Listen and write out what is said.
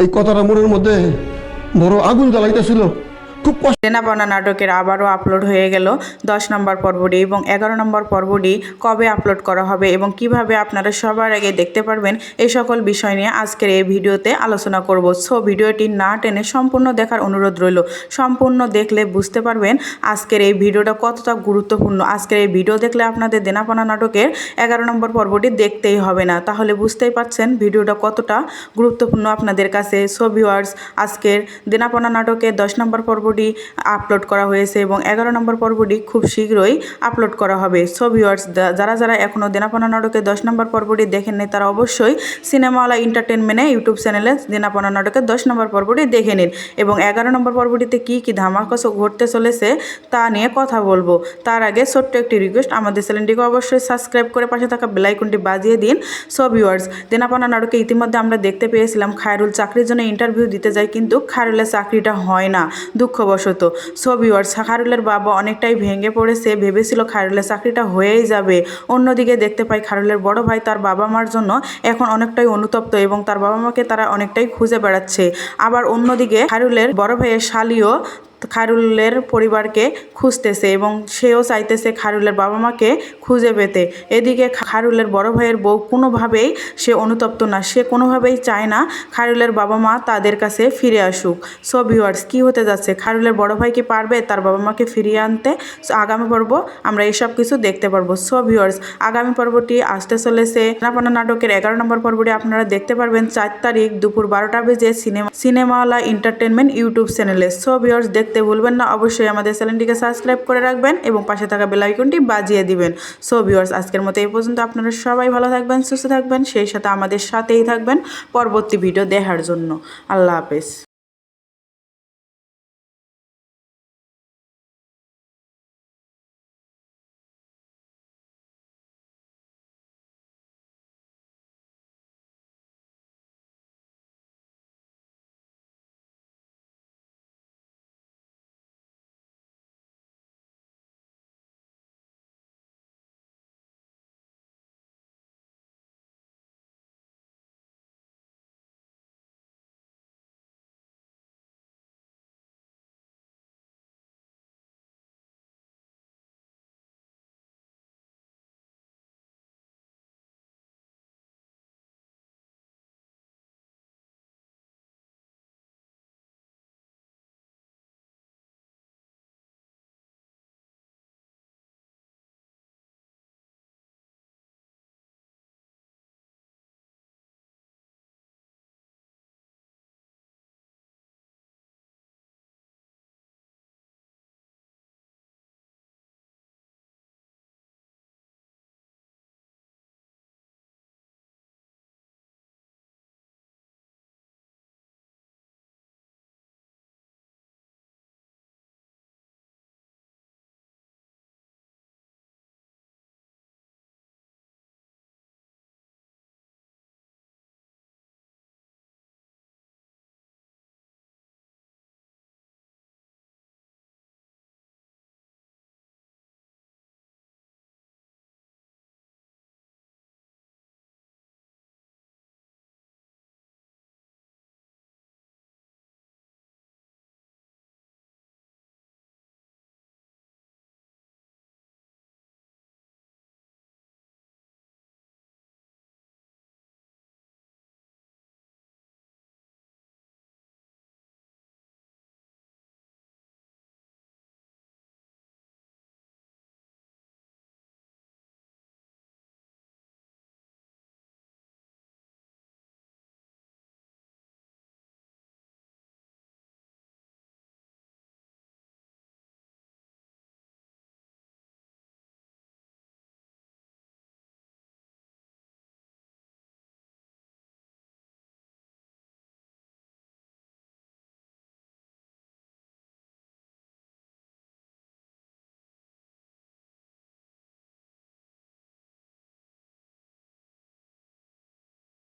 এই কথাটা মনের মধ্যে বড় আগুন জ্বালাইতেছিল। খুব কষ্ট। দেনাপাওনা নাটকের আবারও আপলোড হয়ে গেল 10 নম্বর পর্বটি এবং 11 নম্বর পর্বটি কবে আপলোড করা হবে এবং কিভাবে আপনারা সবার আগে দেখতে পারবেন এই সকল বিষয় নিয়ে আজকের এই ভিডিওতে আলোচনা করব। সো ভিডিওটি না টেনে সম্পূর্ণ দেখার অনুরোধ রইল। সম্পূর্ণ দেখলে বুঝতে পারবেন আজকের এই ভিডিওটা কতটা গুরুত্বপূর্ণ। আজকের এই ভিডিও দেখলে আপনাদের দেনাপাওনা নাটকের 11 নম্বর পর্বটি দেখতেই হবে না, তাহলে বুঝতেই পারছেন ভিডিওটা কতটা গুরুত্বপূর্ণ আপনাদের কাছে। সো ভিউয়ার্স, আজকের দেনাপাওনা নাটকের 10 নম্বর পর্বটি আপলোড করা হয়েছে এবং 11 নম্বর পর্বটি খুব শীঘ্রই আপলোড করা হবে। সো ভিউয়ার্স, যারা যারা এখনও দেনাপাওনা নাটকের 10 নম্বর পর্বটি দেখেননি তারা অবশ্যই সিনেমাওয়ালা এন্টারটেনমেন্টে ইউটিউব চ্যানেলে দেনাপাওনা নাটকের 10 নম্বর পর্বটি দেখে নিন এবং 11 নম্বর পর্বটিতে কী কী ধামাকা ঘটতে চলেছে তা নিয়ে কথা বলবো। তার আগে ছোট্ট একটি রিকোয়েস্ট, আমাদের চ্যানেলটিকে অবশ্যই সাবস্ক্রাইব করে পাশে থাকা বেল আইকনটি বাজিয়ে দিন। সো ভিউয়ার্স, দেনাপাওনা নাটকে ইতিমধ্যে আমরা দেখতে পেয়েছিলাম খায়রুল চাকরির জন্য ইন্টারভিউ দিতে যায়, কিন্তু খায়রুলের চাকরিটা হয় না দুঃখবশত। সো ভিউয়ার্স, খায়রুলের বাবা অনেকটাই ভেঙে পড়েছে, ভেবেছিল খায়রুলের চাকরিটা হয়েই যাবে। অন্যদিকে দেখতে পাই খায়রুলের বড় ভাই তার বাবা মার জন্য এখন অনেকটাই অনুতপ্ত এবং তার বাবা মাকে তারা অনেকটাই খুঁজে বেড়াচ্ছে। আবার অন্যদিকে খায়রুলের বড় ভাইয়ের শালিও খায়রুলের পরিবারকে খুঁজতেছে এবং সেও চাইতেছে খায়রুলের বাবা মাকে খুঁজে পেতে। এদিকে খায়রুলের বড় ভাইয়ের বউ কোনোভাবেই সে অনুতপ্ত না, সে কোনোভাবেই চায় না খায়রুলের বাবা মা তাদের কাছে ফিরে আসুক। সো ভিউয়ার্স, কী হতে যাচ্ছে, খায়রুলের বড় ভাই কি পারবে তার বাবা মাকে ফিরিয়ে আনতে? আগামী পর্ব আমরা এসব কিছু দেখতে পারবো। সো ভিউয়ার্স, আগামী পর্বটি আসতে চলেছে দেনাপাওনা নাটকের 11 নম্বর পর্বটি আপনারা দেখতে পারবেন 4 তারিখ দুপুর 12টা বেজে সিনেমাওয়ালা এন্টারটেনমেন্ট ইউটিউব চ্যানেলে। সো ভিউয়ার্স, দেখতে ভুলবেন না, অবশ্যই আমাদের চ্যানেলটিকে সাবস্ক্রাইব করে রাখবেন এবং পাশে থাকা বেল আইকনটি বাজিয়ে দিবেন। সো ভিউয়ার্স, আজকের মতো এই পর্যন্ত। আপনারা সবাই ভালো থাকবেন, সুস্থ থাকবেন, সেই সাথে আমাদের সাথেই থাকবেন পরবর্তী ভিডিও দেখার জন্য। আল্লাহ হাফেজ।